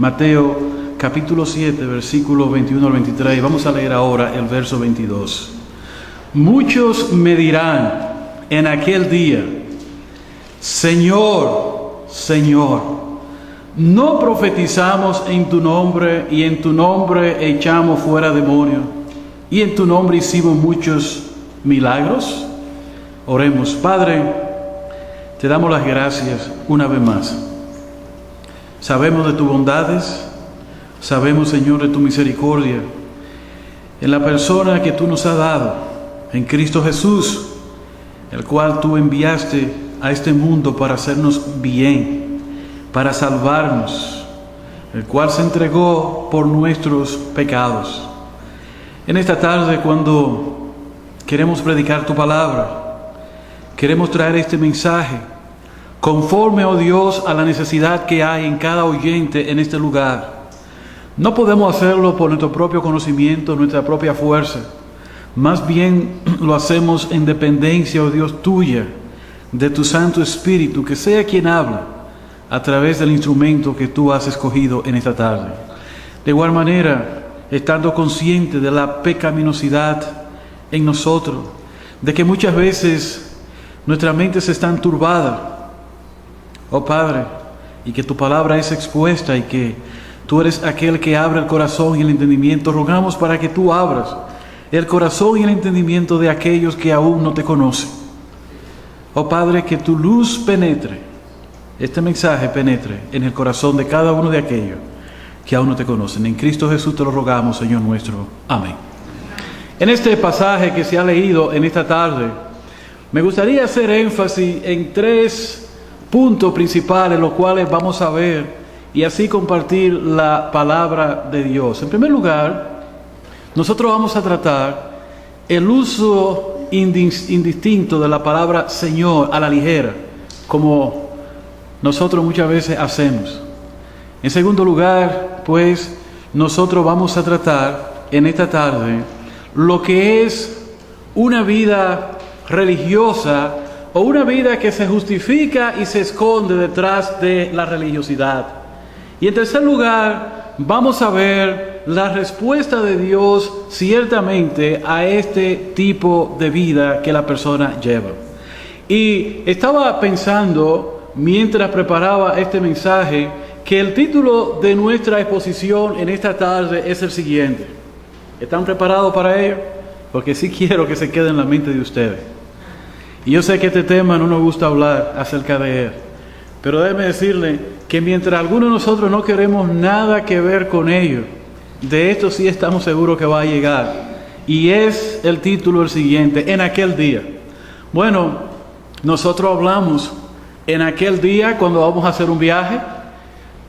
Mateo capítulo 7, versículos 21 al 23. Vamos a leer ahora el verso 22. Muchos me dirán en aquel día: Señor, Señor, ¿no profetizamos en tu nombre y en tu nombre echamos fuera demonios y en tu nombre hicimos muchos milagros? Oremos. Padre, te damos las gracias una vez más. Sabemos de tus bondades, sabemos, Señor, de tu misericordia en la persona que tú nos has dado, en Cristo Jesús, el cual tú enviaste a este mundo para hacernos bien, para salvarnos, el cual se entregó por nuestros pecados. En esta tarde, cuando queremos predicar tu palabra, queremos traer este mensaje conforme, oh Dios, a la necesidad que hay en cada oyente en este lugar. No podemos hacerlo por nuestro propio conocimiento, nuestra propia fuerza. Más bien lo hacemos en dependencia, oh Dios, tuya, de tu Santo Espíritu, que sea quien habla a través del instrumento que tú has escogido en esta tarde. De igual manera, estando consciente de la pecaminosidad en nosotros, de que muchas veces nuestra mente se está turbada, oh Padre, y que tu palabra es expuesta y que tú eres aquel que abre el corazón y el entendimiento, rogamos para que tú abras el corazón y el entendimiento de aquellos que aún no te conocen. Oh Padre, que tu luz penetre, este mensaje penetre en el corazón de cada uno de aquellos que aún no te conocen. En Cristo Jesús te lo rogamos, Señor nuestro. Amén. En este pasaje que se ha leído en esta tarde, me gustaría hacer énfasis en tres puntos principales, los cuales vamos a ver y así compartir la palabra de Dios. En primer lugar, nosotros vamos a tratar el uso indistinto de la palabra Señor a la ligera, como nosotros muchas veces hacemos. En segundo lugar, pues, nosotros vamos a tratar en esta tarde lo que es una vida religiosa o una vida que se justifica y se esconde detrás de la religiosidad. Y en tercer lugar, vamos a ver la respuesta de Dios ciertamente a este tipo de vida que la persona lleva. Y estaba pensando, mientras preparaba este mensaje, que el título de nuestra exposición en esta tarde es el siguiente. ¿Están preparados para ello? Porque sí quiero que se quede en la mente de ustedes. Y yo sé que este tema no nos gusta hablar acerca de él, pero déjeme decirle que mientras algunos de nosotros no queremos nada que ver con ello, de esto sí estamos seguros que va a llegar. Y es el título el siguiente: en aquel día. Bueno, nosotros hablamos en aquel día cuando vamos a hacer un viaje,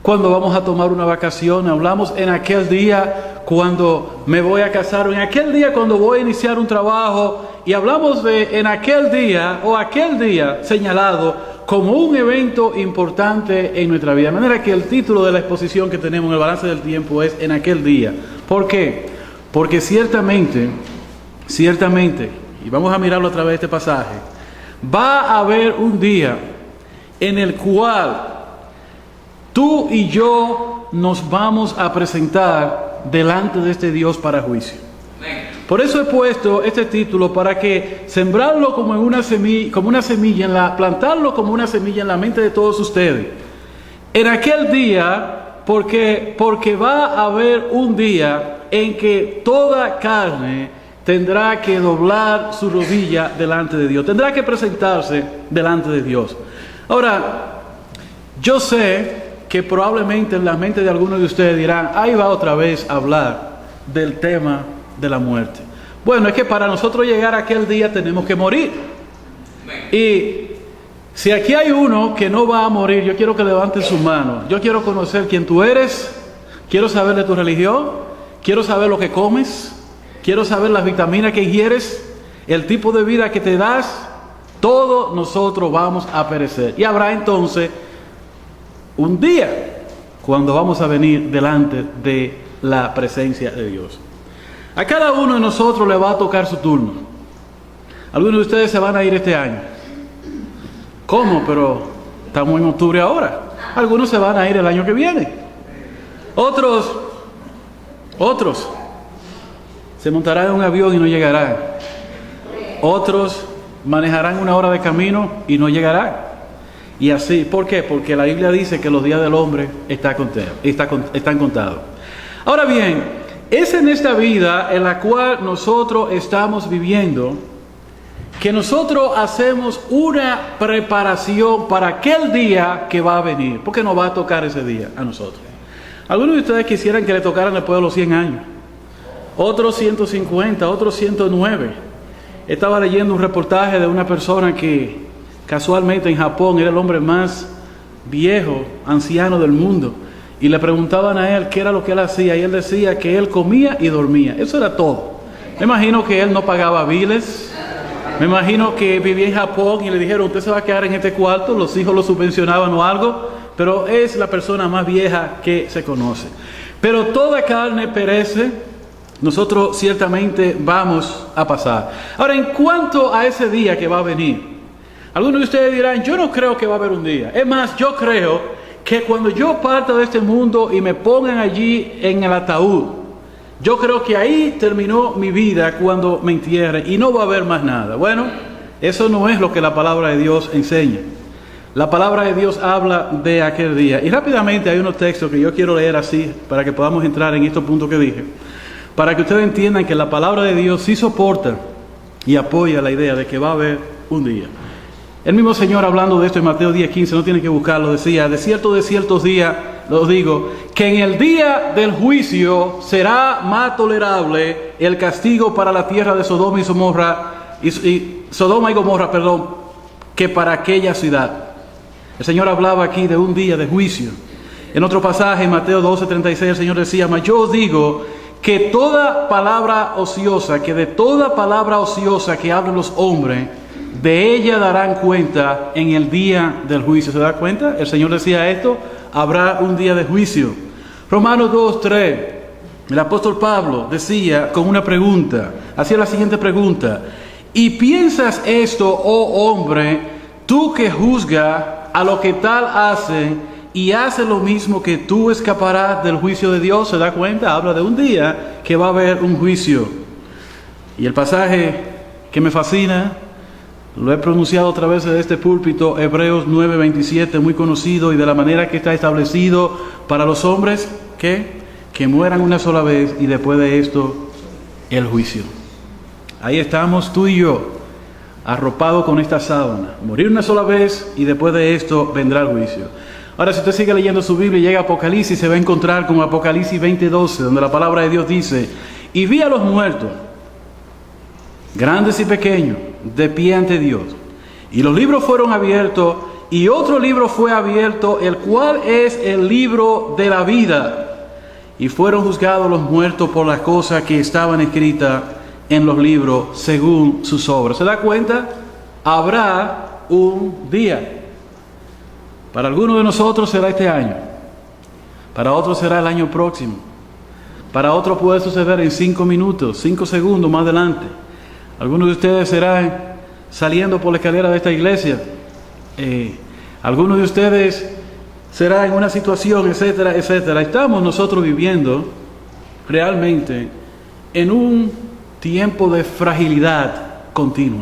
cuando vamos a tomar una vacación, hablamos en aquel día cuando me voy a casar, o en aquel día cuando voy a iniciar un trabajo, y hablamos de en aquel día o aquel día señalado como un evento importante en nuestra vida. De manera que el título de la exposición que tenemos en el balance del tiempo es en aquel día. ¿Por qué? Porque ciertamente, y vamos a mirarlo a través de este pasaje, va a haber un día en el cual tú y yo nos vamos a presentar delante de este Dios para juicio. Por eso he puesto este título, para que sembrarlo como una semilla, plantarlo como una semilla en la mente de todos ustedes. En aquel día, porque va a haber un día en que toda carne tendrá que doblar su rodilla delante de Dios, tendrá que presentarse delante de Dios. Ahora, yo sé que probablemente en la mente de algunos de ustedes dirán: ahí va otra vez a hablar del tema de la muerte. Bueno, es que para nosotros llegar a aquel día tenemos que morir. Y si aquí hay uno que no va a morir, yo quiero que levanten su mano. Yo quiero conocer quién tú eres, quiero saber de tu religión, quiero saber lo que comes, quiero saber las vitaminas que ingieres, el tipo de vida que te das. Todos nosotros vamos a perecer. Y habrá entonces un día cuando vamos a venir delante de la presencia de Dios. A cada uno de nosotros le va a tocar su turno. Algunos de ustedes se van a ir este año. ¿Cómo? Pero estamos en octubre ahora. Algunos se van a ir el año que viene. Otros se montarán en un avión y no llegarán. Otros manejarán 1 hora de camino y no llegarán. Y así, ¿por qué? Porque la Biblia dice que los días del hombre están contados. Ahora bien, es en esta vida en la cual nosotros estamos viviendo que nosotros hacemos una preparación para aquel día que va a venir, porque nos va a tocar ese día a nosotros. Algunos de ustedes quisieran que le tocaran después de los 100 años, otros 150, otros 109. Estaba leyendo un reportaje de una persona que casualmente en Japón era el hombre más viejo, anciano del mundo, y le preguntaban a él qué era lo que él hacía, y él decía que él comía y dormía. Eso era todo. Me imagino que él no pagaba biles. Me imagino que vivía en Japón y le dijeron, usted se va a quedar en este cuarto, los hijos lo subvencionaban o algo, pero es la persona más vieja que se conoce. Pero toda carne perece, nosotros ciertamente vamos a pasar. Ahora, en cuanto a ese día que va a venir, algunos de ustedes dirán, yo no creo que va a haber un día. Es más, yo creo que cuando yo parta de este mundo y me pongan allí en el ataúd, yo creo que ahí terminó mi vida cuando me entierren y no va a haber más nada. Bueno, eso no es lo que la palabra de Dios enseña. La palabra de Dios habla de aquel día. Y rápidamente hay unos textos que yo quiero leer así para que podamos entrar en estos puntos que dije. Para que ustedes entiendan que la palabra de Dios sí soporta y apoya la idea de que va a haber un día. El mismo Señor, hablando de esto en Mateo 10:15, no tienen que buscarlo, decía, de ciertos días, os digo, que en el día del juicio será más tolerable el castigo para la tierra de Sodoma y Gomorra, que para aquella ciudad. El Señor hablaba aquí de un día de juicio. En otro pasaje, en Mateo 12:36, el Señor decía, mas yo os digo que de toda palabra ociosa que hablen los hombres, de ella darán cuenta en el día del juicio. ¿Se da cuenta? El Señor decía esto, habrá un día de juicio. Romanos 2:3, el apóstol Pablo decía con una pregunta, hacía la siguiente pregunta, ¿y piensas esto, oh hombre, tú que juzgas a lo que tal hace y hace lo mismo que tú, escaparás del juicio de Dios? ¿Se da cuenta? Habla de un día que va a haber un juicio. Y el pasaje que me fascina, lo he pronunciado otra vez de este púlpito, Hebreos 9:27, muy conocido, y de la manera que está establecido para los hombres, que mueran una sola vez y después de esto, el juicio. Ahí estamos tú y yo, arropados con esta sábana. Morir una sola vez y después de esto vendrá el juicio. Ahora, si usted sigue leyendo su Biblia y llega a Apocalipsis, se va a encontrar con Apocalipsis 20:12, donde la palabra de Dios dice, y vi a los muertos, grandes y pequeños, de pie ante Dios. Y los libros fueron abiertos, y otro libro fue abierto, el cual es el libro de la vida. Y fueron juzgados los muertos por las cosas que estaban escritas en los libros según sus obras. ¿Se da cuenta? Habrá un día. Para algunos de nosotros será este año. Para otros será el año próximo. Para otros puede suceder en 5 minutos, 5 segundos más adelante. Algunos de ustedes serán saliendo por la escalera de esta iglesia. Algunos de ustedes serán en una situación, etcétera, etcétera. Estamos nosotros viviendo realmente en un tiempo de fragilidad continua.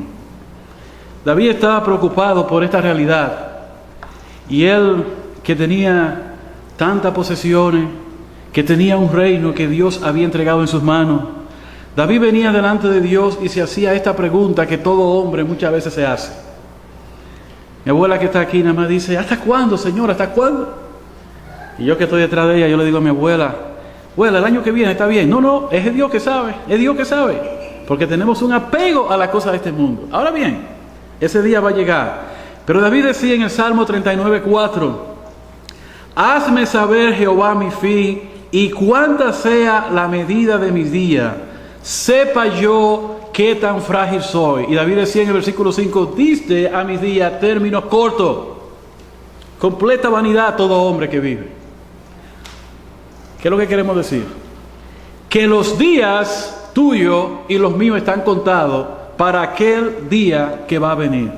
David estaba preocupado por esta realidad. Y él, que tenía tantas posesiones, que tenía un reino que Dios había entregado en sus manos, David venía delante de Dios y se hacía esta pregunta que todo hombre muchas veces se hace. Mi abuela, que está aquí, nada más dice, ¿hasta cuándo, Señor? ¿Hasta cuándo? Y yo, que estoy detrás de ella, yo le digo a mi abuela, abuela, el año que viene está bien. No, es Dios que sabe, es Dios que sabe. Porque tenemos un apego a las cosas de este mundo. Ahora bien, ese día va a llegar. Pero David decía en el Salmo 39:4, hazme saber, Jehová, mi fin, y cuánta sea la medida de mis días, sepa yo qué tan frágil soy. Y David decía en el versículo 5, diste a mis días términos cortos, completa vanidad todo hombre que vive. ¿Qué es lo que queremos decir? Que los días tuyos y los míos están contados para aquel día que va a venir.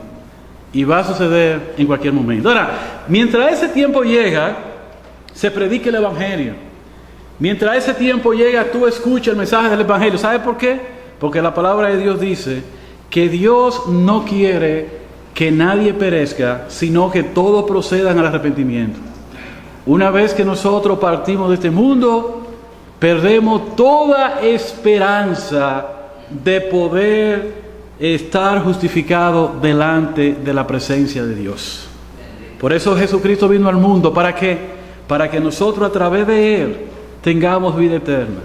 Y va a suceder en cualquier momento. Ahora, mientras ese tiempo llega, se predica el Evangelio. Mientras ese tiempo llega, tú escuchas el mensaje del Evangelio. ¿Sabes por qué? Porque la palabra de Dios dice que Dios no quiere que nadie perezca, sino que todos procedan al arrepentimiento. Una vez que nosotros partimos de este mundo, perdemos toda esperanza de poder estar justificado delante de la presencia de Dios. Por eso Jesucristo vino al mundo. ¿Para qué? Para que nosotros a través de Él tengamos vida eterna.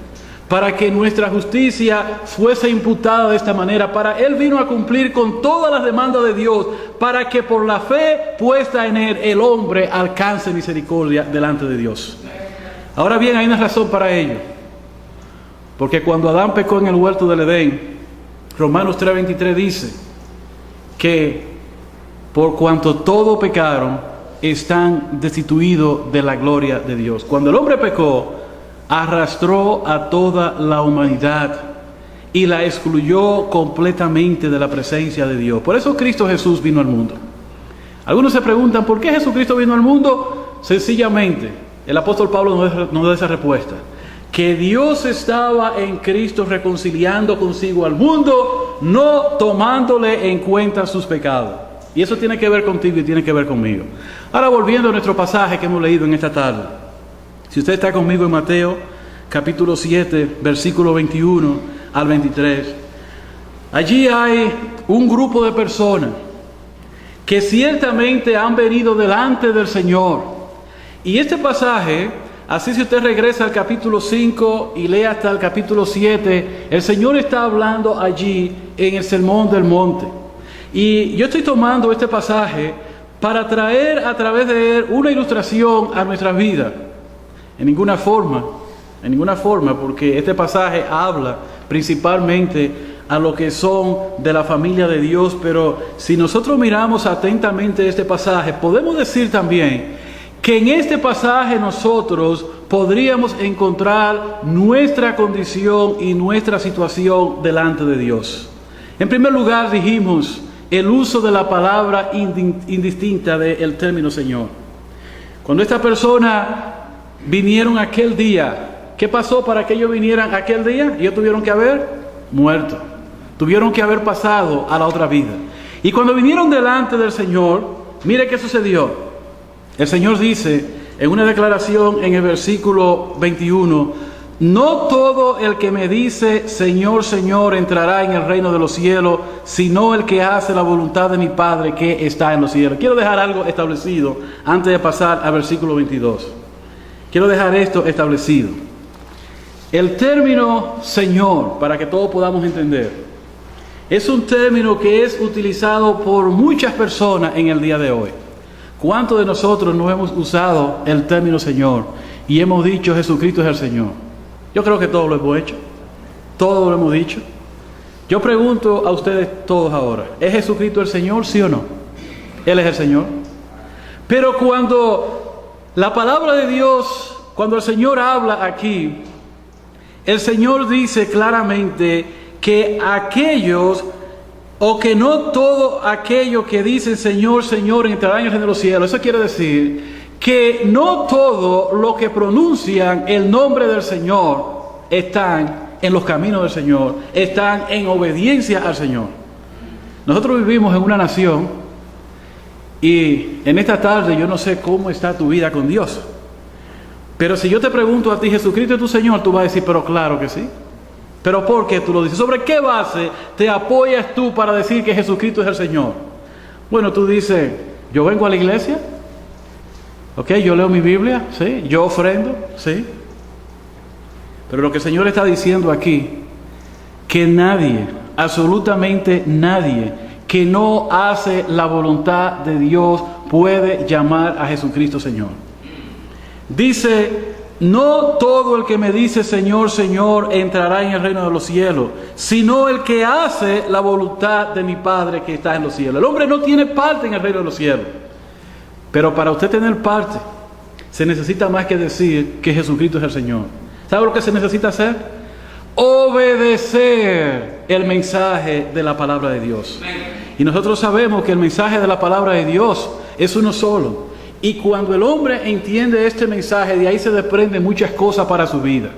Para que nuestra justicia fuese imputada de esta manera. Para Él vino a cumplir con todas las demandas de Dios. Para que por la fe puesta en Él, el hombre alcance misericordia delante de Dios. Ahora bien, hay una razón para ello. Porque cuando Adán pecó en el huerto del Edén, Romanos 3:23 dice que por cuanto todos pecaron, están destituidos de la gloria de Dios. Cuando el hombre pecó, arrastró a toda la humanidad y la excluyó completamente de la presencia de Dios. Por eso Cristo Jesús vino al mundo. Algunos se preguntan, ¿por qué Jesucristo vino al mundo? Sencillamente, el apóstol Pablo nos da esa respuesta. Que Dios estaba en Cristo reconciliando consigo al mundo, no tomándole en cuenta sus pecados. Y eso tiene que ver contigo y tiene que ver conmigo. Ahora, volviendo a nuestro pasaje que hemos leído en esta tarde. Si usted está conmigo en Mateo, capítulo 7, versículo 21 al 23. Allí hay un grupo de personas que ciertamente han venido delante del Señor. Y este pasaje, así si usted regresa al capítulo 5 y lee hasta el capítulo 7, el Señor está hablando allí en el Sermón del Monte. Y yo estoy tomando este pasaje para traer a través de él una ilustración a nuestra vida. En ninguna forma, porque este pasaje habla principalmente a lo que son de la familia de Dios, pero si nosotros miramos atentamente este pasaje, podemos decir también que en este pasaje nosotros podríamos encontrar nuestra condición y nuestra situación delante de Dios. En primer lugar, dijimos el uso de la palabra indistinta del término Señor. Cuando esta persona vinieron aquel día, ¿qué pasó para que ellos vinieran aquel día? Ellos tuvieron que haber muerto, tuvieron que haber pasado a la otra vida. Y cuando vinieron delante del Señor, mire qué sucedió. El Señor dice en una declaración en el versículo 21, no todo el que me dice Señor, Señor entrará en el reino de los cielos, sino el que hace la voluntad de mi Padre que está en los cielos. Quiero dejar algo establecido antes de pasar al versículo 22. Quiero dejar esto establecido. El término Señor, para que todos podamos entender, es un término que es utilizado por muchas personas en el día de hoy. ¿Cuántos de nosotros no hemos usado el término Señor y hemos dicho Jesucristo es el Señor? Yo creo que todos lo hemos hecho. Todos lo hemos dicho. Yo pregunto a ustedes todos ahora, ¿es Jesucristo el Señor, sí o no? Él es el Señor. Pero cuando la palabra de Dios, cuando el Señor habla aquí, el Señor dice claramente que aquellos, o que no todo aquello que dicen Señor, Señor entrará en el reino de los cielos. Eso quiere decir que no todo lo que pronuncian el nombre del Señor están en los caminos del Señor, están en obediencia al Señor. Nosotros vivimos en una nación y en esta tarde yo no sé cómo está tu vida con Dios. Pero si yo te pregunto a ti, ¿Jesucristo es tu Señor? Tú vas a decir, pero claro que sí. ¿Pero por qué tú lo dices? ¿Sobre qué base te apoyas tú para decir que Jesucristo es el Señor? Bueno, tú dices, yo vengo a la iglesia, ok, yo leo mi Biblia, sí, yo ofrendo, sí. Pero lo que el Señor está diciendo aquí, que nadie, absolutamente nadie, que no hace la voluntad de Dios puede llamar a Jesucristo Señor. Dice, no todo el que me dice Señor, Señor entrará en el reino de los cielos, sino el que hace la voluntad de mi Padre que está en los cielos. El hombre no tiene parte en el reino de los cielos. Pero para usted tener parte, se necesita más que decir que Jesucristo es el Señor. ¿Sabe lo que se necesita hacer? Obedecer el mensaje de la palabra de Dios. Y nosotros sabemos que el mensaje de la palabra de Dios es uno solo. Y cuando el hombre entiende este mensaje, de ahí se desprenden muchas cosas para su vida.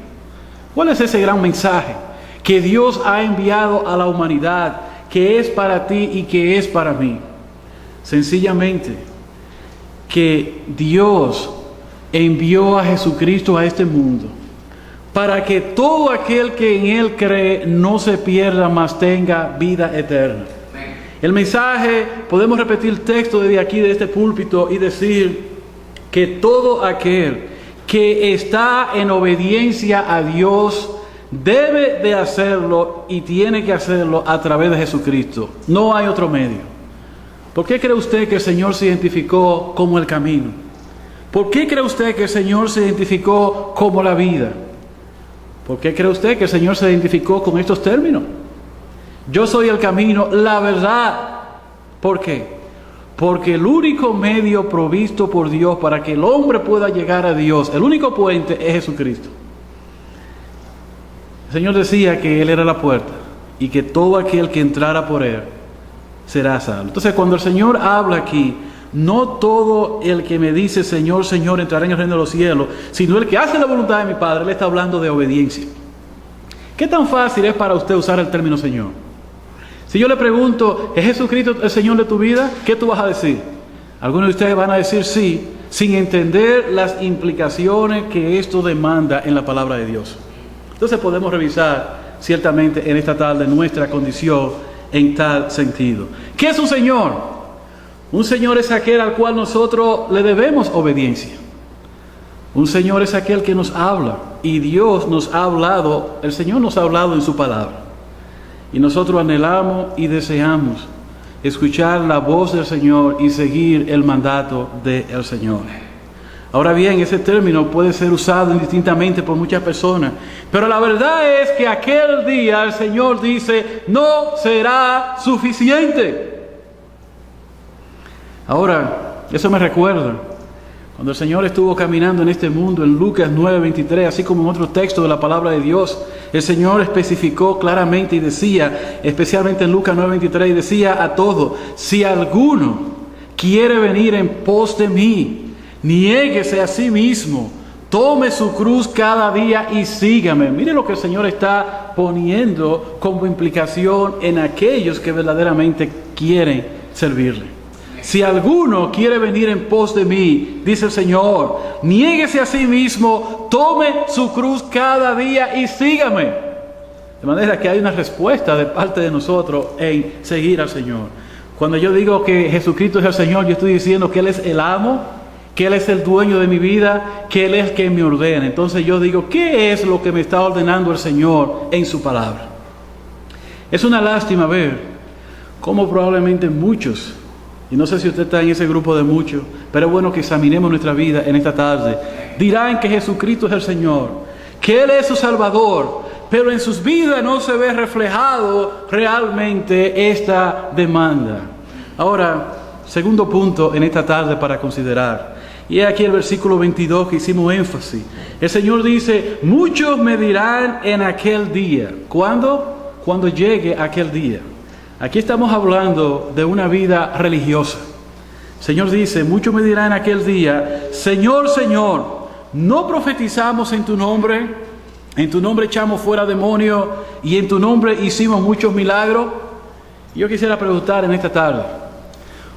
¿Cuál es ese gran mensaje que Dios ha enviado a la humanidad, que es para ti y que es para mí? Sencillamente, que Dios envió a Jesucristo a este mundo para que todo aquel que en Él cree no se pierda, mas tenga vida eterna. El mensaje, podemos repetir el texto desde aquí, de este púlpito, y decir que todo aquel que está en obediencia a Dios debe de hacerlo y tiene que hacerlo a través de Jesucristo. No hay otro medio. ¿Por qué cree usted que el Señor se identificó como el camino? ¿Por qué cree usted que el Señor se identificó como la vida? ¿Por qué cree usted que el Señor se identificó con estos términos? Yo soy el camino, la verdad. ¿Por qué? Porque el único medio provisto por Dios para que el hombre pueda llegar a Dios, el único puente, es Jesucristo. El Señor decía que Él era la puerta y que todo aquel que entrara por Él será salvo. Entonces, cuando el Señor habla aquí, no todo el que me dice Señor, Señor entrará en el reino de los cielos, sino el que hace la voluntad de mi Padre. Él está hablando de obediencia. ¿Qué tan fácil es para usted usar el término Señor? Si yo le pregunto, ¿es Jesucristo el Señor de tu vida? ¿Qué tú vas a decir? Algunos de ustedes van a decir sí, sin entender las implicaciones que esto demanda en la palabra de Dios. Entonces podemos revisar ciertamente en esta tarde nuestra condición en tal sentido. ¿Qué es un Señor? Un Señor es aquel al cual nosotros le debemos obediencia. Un Señor es aquel que nos habla, y Dios nos ha hablado, el Señor nos ha hablado en su palabra. Y nosotros anhelamos y deseamos escuchar la voz del Señor y seguir el mandato del Señor. Ahora bien, ese término puede ser usado indistintamente por muchas personas, pero la verdad es que aquel día el Señor dice, no será suficiente. Ahora, eso me recuerda cuando el Señor estuvo caminando en este mundo en Lucas 9:23, así como en otros textos de la palabra de Dios, el Señor especificó claramente y decía, especialmente en Lucas 9:23, y decía a todos, si alguno quiere venir en pos de mí, niéguese a sí mismo, tome su cruz cada día y sígame. Mire lo que el Señor está poniendo como implicación en aquellos que verdaderamente quieren servirle. Si alguno quiere venir en pos de mí, dice el Señor, niéguese a sí mismo, tome su cruz cada día y sígame. De manera que hay una respuesta de parte de nosotros en seguir al Señor. Cuando yo digo que Jesucristo es el Señor, yo estoy diciendo que Él es el amo, que Él es el dueño de mi vida, que Él es el que me ordena. Entonces yo digo, ¿qué es lo que me está ordenando el Señor en su palabra? Es una lástima ver cómo probablemente muchos, y no sé si usted está en ese grupo de muchos, pero es bueno que examinemos nuestra vida en esta tarde, dirán que Jesucristo es el Señor, que Él es su Salvador, pero en sus vidas no se ve reflejado realmente esta demanda. Ahora, segundo punto en esta tarde para considerar, y es aquí el versículo 22 que hicimos énfasis. El Señor dice, muchos me dirán en aquel día. ¿Cuándo? Cuando llegue aquel día. Aquí estamos hablando de una vida religiosa. El Señor dice, muchos me dirán en aquel día, Señor, Señor, ¿no profetizamos en tu nombre? En tu nombre echamos fuera demonios y en tu nombre hicimos muchos milagros. Yo quisiera preguntar en esta tarde,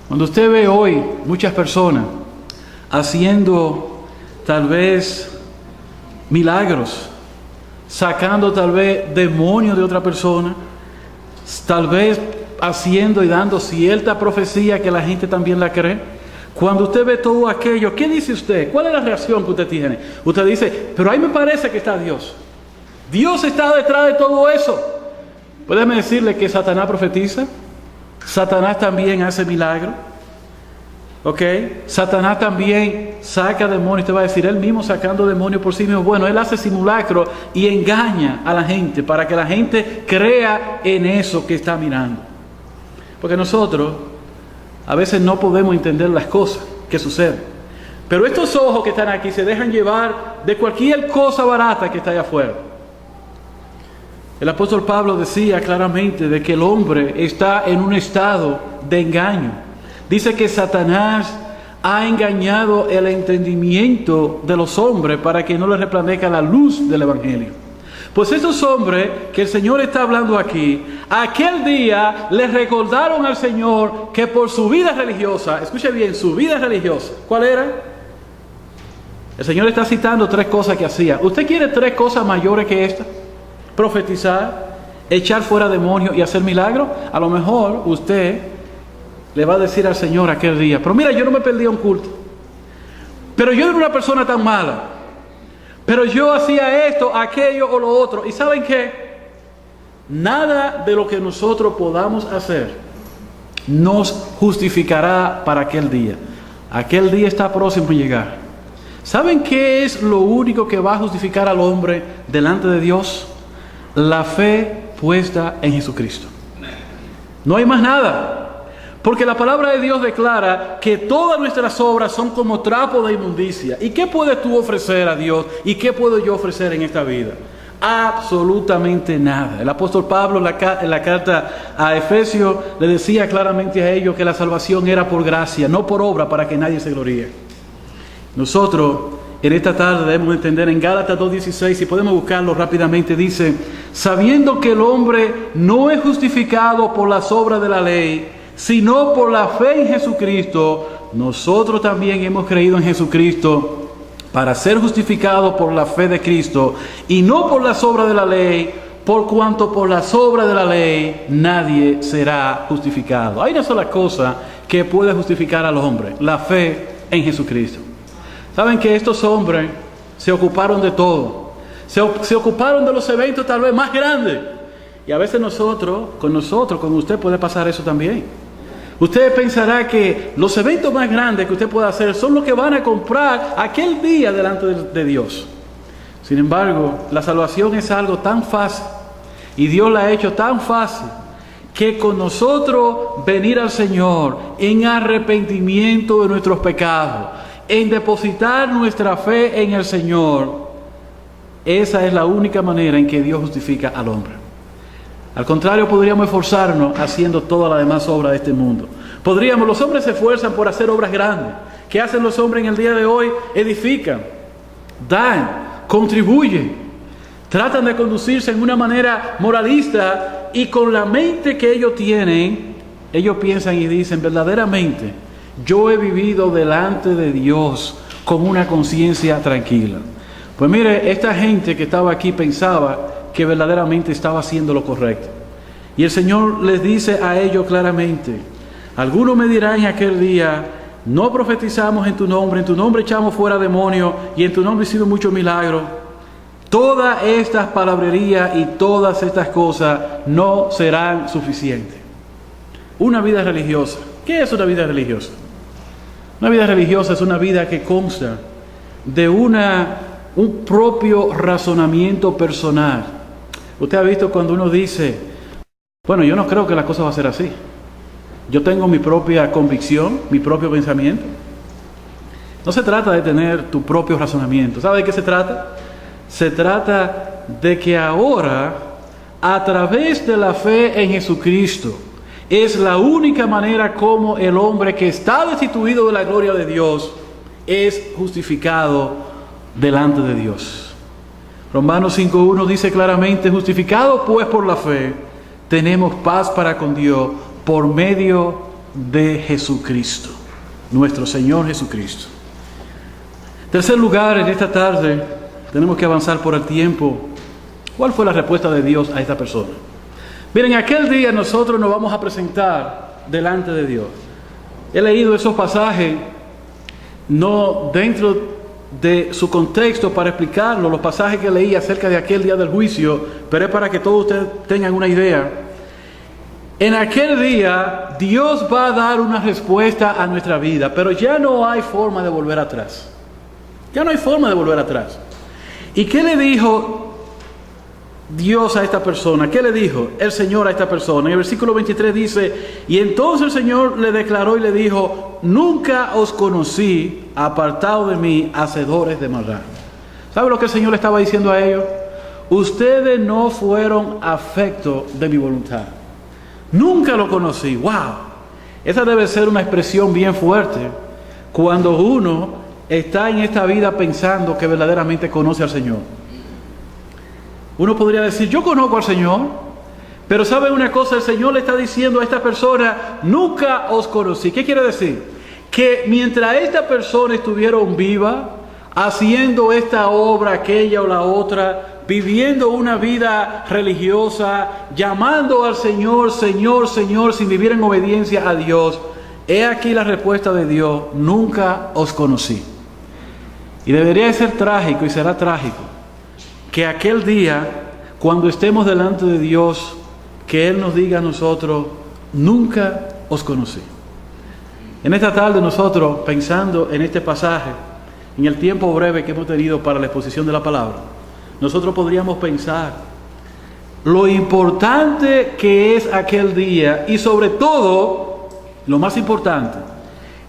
cuando usted ve hoy muchas personas haciendo tal vez milagros, sacando tal vez demonios de otra persona, tal vez haciendo y dando cierta profecía que la gente también la cree. Cuando usted ve todo aquello, ¿qué dice usted? ¿Cuál es la reacción que usted tiene? Usted dice, pero ahí me parece que está Dios. Dios está detrás de todo eso. Déjeme decirle que Satanás profetiza. Satanás también hace milagros. ¿Ok? Satanás también saca demonios. Usted va a decir, él mismo sacando demonios por sí mismo. Bueno, él hace simulacro y engaña a la gente para que la gente crea en eso que está mirando. Porque nosotros a veces no podemos entender las cosas que suceden. Pero estos ojos que están aquí se dejan llevar de cualquier cosa barata que está allá afuera. El apóstol Pablo decía claramente de que el hombre está en un estado de engaño. Dice que Satanás ha engañado el entendimiento de los hombres para que no les resplandezca la luz del Evangelio. Pues esos hombres que el Señor está hablando aquí, aquel día les recordaron al Señor que por su vida religiosa, escuche bien, su vida religiosa, ¿cuál era? El Señor está citando 3 cosas que hacía. ¿Usted quiere 3 cosas mayores que esta? Profetizar, echar fuera demonios y hacer milagros. A lo mejor usted le va a decir al Señor aquel día, pero mira, yo no me perdía un culto, pero yo era una persona tan mala, pero yo hacía esto, aquello o lo otro. ¿Y saben qué? Nada de lo que nosotros podamos hacer nos justificará para aquel día. Aquel día está próximo a llegar. ¿Saben qué es lo único que va a justificar al hombre delante de Dios? La fe puesta en Jesucristo. No hay más nada. Porque la palabra de Dios declara que todas nuestras obras son como trapo de inmundicia. ¿Y qué puedes tú ofrecer a Dios? ¿Y qué puedo yo ofrecer en esta vida? Absolutamente nada. El apóstol Pablo en la carta a Efesios le decía claramente a ellos que la salvación era por gracia, no por obra, para que nadie se gloríe. Nosotros en esta tarde debemos entender en Gálatas 2:16, si podemos buscarlo rápidamente, dice: sabiendo que el hombre no es justificado por las obras de la ley, sino por la fe en Jesucristo, nosotros también hemos creído en Jesucristo para ser justificados por la fe de Cristo y no por las obras de la ley, por cuanto por las obras de la ley nadie será justificado. Hay una sola cosa que puede justificar al hombre: la fe en Jesucristo. ¿Saben que estos hombres se ocuparon de todo? Se ocuparon de los eventos tal vez más grandes. Y a veces con usted puede pasar eso también. Usted pensará que los eventos más grandes que usted puede hacer son los que van a comprar aquel día delante de Dios. Sin embargo, la salvación es algo tan fácil y Dios la ha hecho tan fácil que con nosotros venir al Señor en arrepentimiento de nuestros pecados, en depositar nuestra fe en el Señor, esa es la única manera en que Dios justifica al hombre. Al contrario, podríamos esforzarnos haciendo todas las demás obras de este mundo. Los hombres se esfuerzan por hacer obras grandes. ¿Qué hacen los hombres en el día de hoy? Edifican, dan, contribuyen, tratan de conducirse en una manera moralista, y con la mente que ellos tienen, ellos piensan y dicen: verdaderamente, yo he vivido delante de Dios con una conciencia tranquila. Pues mire, esta gente que estaba aquí pensaba que verdaderamente estaba haciendo lo correcto. Y el Señor les dice a ellos claramente: algunos me dirán en aquel día: no profetizamos en tu nombre echamos fuera demonios, y en tu nombre hicimos muchos milagros. Todas estas palabrerías y todas estas cosas no serán suficientes. Una vida religiosa. ¿Qué es una vida religiosa? Una vida religiosa es una vida que consta de un propio razonamiento personal. Usted ha visto cuando uno dice: bueno, yo no creo que la cosa va a ser así. Yo tengo mi propia convicción, mi propio pensamiento. No se trata de tener tu propio razonamiento. ¿Sabe de qué se trata? Se trata de que ahora, a través de la fe en Jesucristo, es la única manera como el hombre que está destituido de la gloria de Dios es justificado delante de Dios. Romanos 5:1 dice claramente: justificados pues por la fe, tenemos paz para con Dios por medio de Jesucristo, nuestro Señor Jesucristo. Tercer lugar, en esta tarde, tenemos que avanzar por el tiempo. ¿Cuál fue la respuesta de Dios a esta persona? Miren, aquel día nosotros nos vamos a presentar delante de Dios. He leído esos pasajes no dentro de su contexto para explicarlo, los pasajes que leí acerca de aquel día del juicio, pero es para que todos ustedes tengan una idea. En aquel día Dios va a dar una respuesta a nuestra vida, pero ya no hay forma de volver atrás. Ya no hay forma de volver atrás. ¿Y qué le dijo Dios a esta persona? ¿Qué le dijo el Señor a esta persona? En el versículo 23 dice: y entonces el Señor le declaró y le dijo: nunca os conocí, apartado de mí, hacedores de maldad. ¿Sabe lo que el Señor le estaba diciendo a ellos? Ustedes no fueron afecto de mi voluntad. Nunca lo conocí. ¡Wow! Esa debe ser una expresión bien fuerte cuando uno está en esta vida pensando que verdaderamente conoce al Señor. Uno podría decir, yo conozco al Señor, pero ¿sabe una cosa? El Señor le está diciendo a esta persona, nunca os conocí. ¿Qué quiere decir? Que mientras esta persona estuvieron viva, haciendo esta obra, aquella o la otra, viviendo una vida religiosa, llamando al Señor, Señor, Señor, sin vivir en obediencia a Dios, he aquí la respuesta de Dios, nunca os conocí. Y debería de ser trágico, y será trágico, que aquel día, cuando estemos delante de Dios, que Él nos diga a nosotros, nunca os conocí. En esta tarde nosotros, pensando en este pasaje, en el tiempo breve que hemos tenido para la exposición de la palabra, nosotros podríamos pensar lo importante que es aquel día y sobre todo, lo más importante,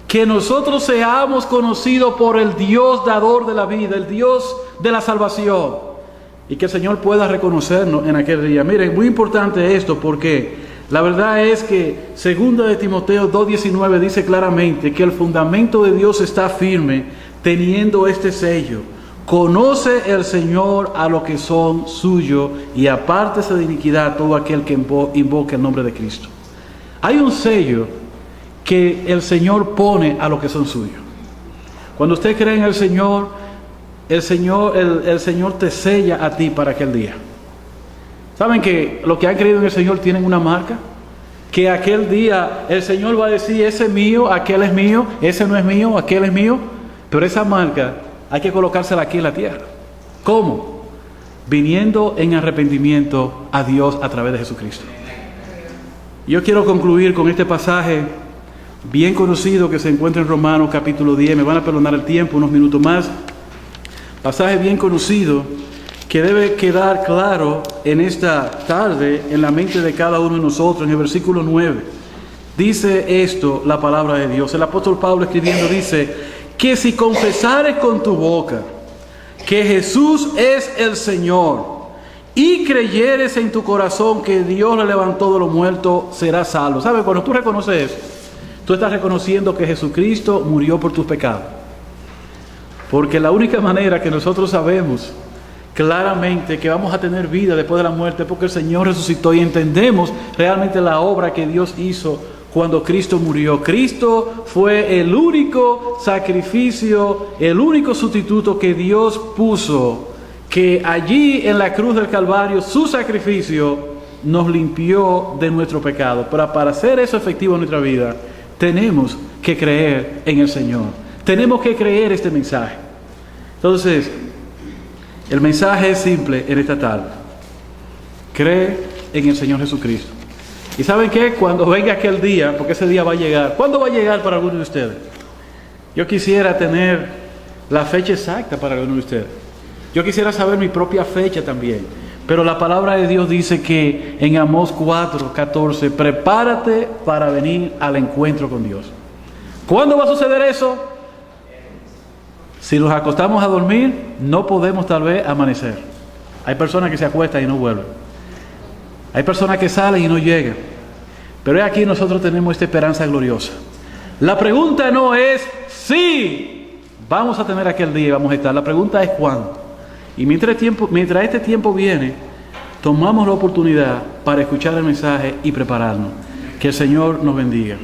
que nosotros seamos conocidos por el Dios dador de la vida, el Dios de la salvación, y que el Señor pueda reconocernos en aquel día. Miren, muy importante esto porque la verdad es que 2 de Timoteo 2:19 dice claramente que el fundamento de Dios está firme teniendo este sello. Conoce el Señor a los que son suyos y apártese de iniquidad todo aquel que invoque el nombre de Cristo. Hay un sello que el Señor pone a los que son suyos. Cuando usted cree en el Señor te sella a ti para aquel día. ¿Saben que los que han creído en el Señor tienen una marca? Que aquel día el Señor va a decir, ese es mío, aquel es mío, ese no es mío, aquel es mío. Pero esa marca hay que colocársela aquí en la tierra. ¿Cómo? Viniendo en arrepentimiento a Dios a través de Jesucristo. Yo quiero concluir con este pasaje bien conocido que se encuentra en Romanos capítulo 10. Me van a perdonar el tiempo, unos minutos más. Pasaje bien conocido que debe quedar claro en esta tarde en la mente de cada uno de nosotros. En el versículo 9 dice esto la palabra de Dios. El apóstol Pablo escribiendo dice que si confesares con tu boca que Jesús es el Señor y creyeres en tu corazón que Dios le levantó de los muertos, serás salvo. ¿Sabes? Cuando tú reconoces eso, tú estás reconociendo que Jesucristo murió por tus pecados. Porque la única manera que nosotros sabemos claramente que vamos a tener vida después de la muerte es porque el Señor resucitó y entendemos realmente la obra que Dios hizo cuando Cristo murió. Cristo fue el único sacrificio, el único sustituto que Dios puso, que allí en la cruz del Calvario, su sacrificio nos limpió de nuestro pecado. Pero para hacer eso efectivo en nuestra vida, tenemos que creer en el Señor. Tenemos que creer este mensaje. Entonces, el mensaje es simple en esta tarde. Cree en el Señor Jesucristo. ¿Y saben qué? Cuando venga aquel día, porque ese día va a llegar. ¿Cuándo va a llegar para algunos de ustedes? Yo quisiera tener la fecha exacta para algunos de ustedes. Yo quisiera saber mi propia fecha también. Pero la palabra de Dios dice que en Amós 4:14, prepárate para venir al encuentro con Dios. ¿Cuándo va a suceder eso? Si nos acostamos a dormir, no podemos tal vez amanecer. Hay personas que se acuestan y no vuelven. Hay personas que salen y no llegan. Pero aquí nosotros tenemos esta esperanza gloriosa. La pregunta no es si vamos a tener aquel día y vamos a estar. La pregunta es cuándo. Y mientras este tiempo viene, tomamos la oportunidad para escuchar el mensaje y prepararnos. Que el Señor nos bendiga.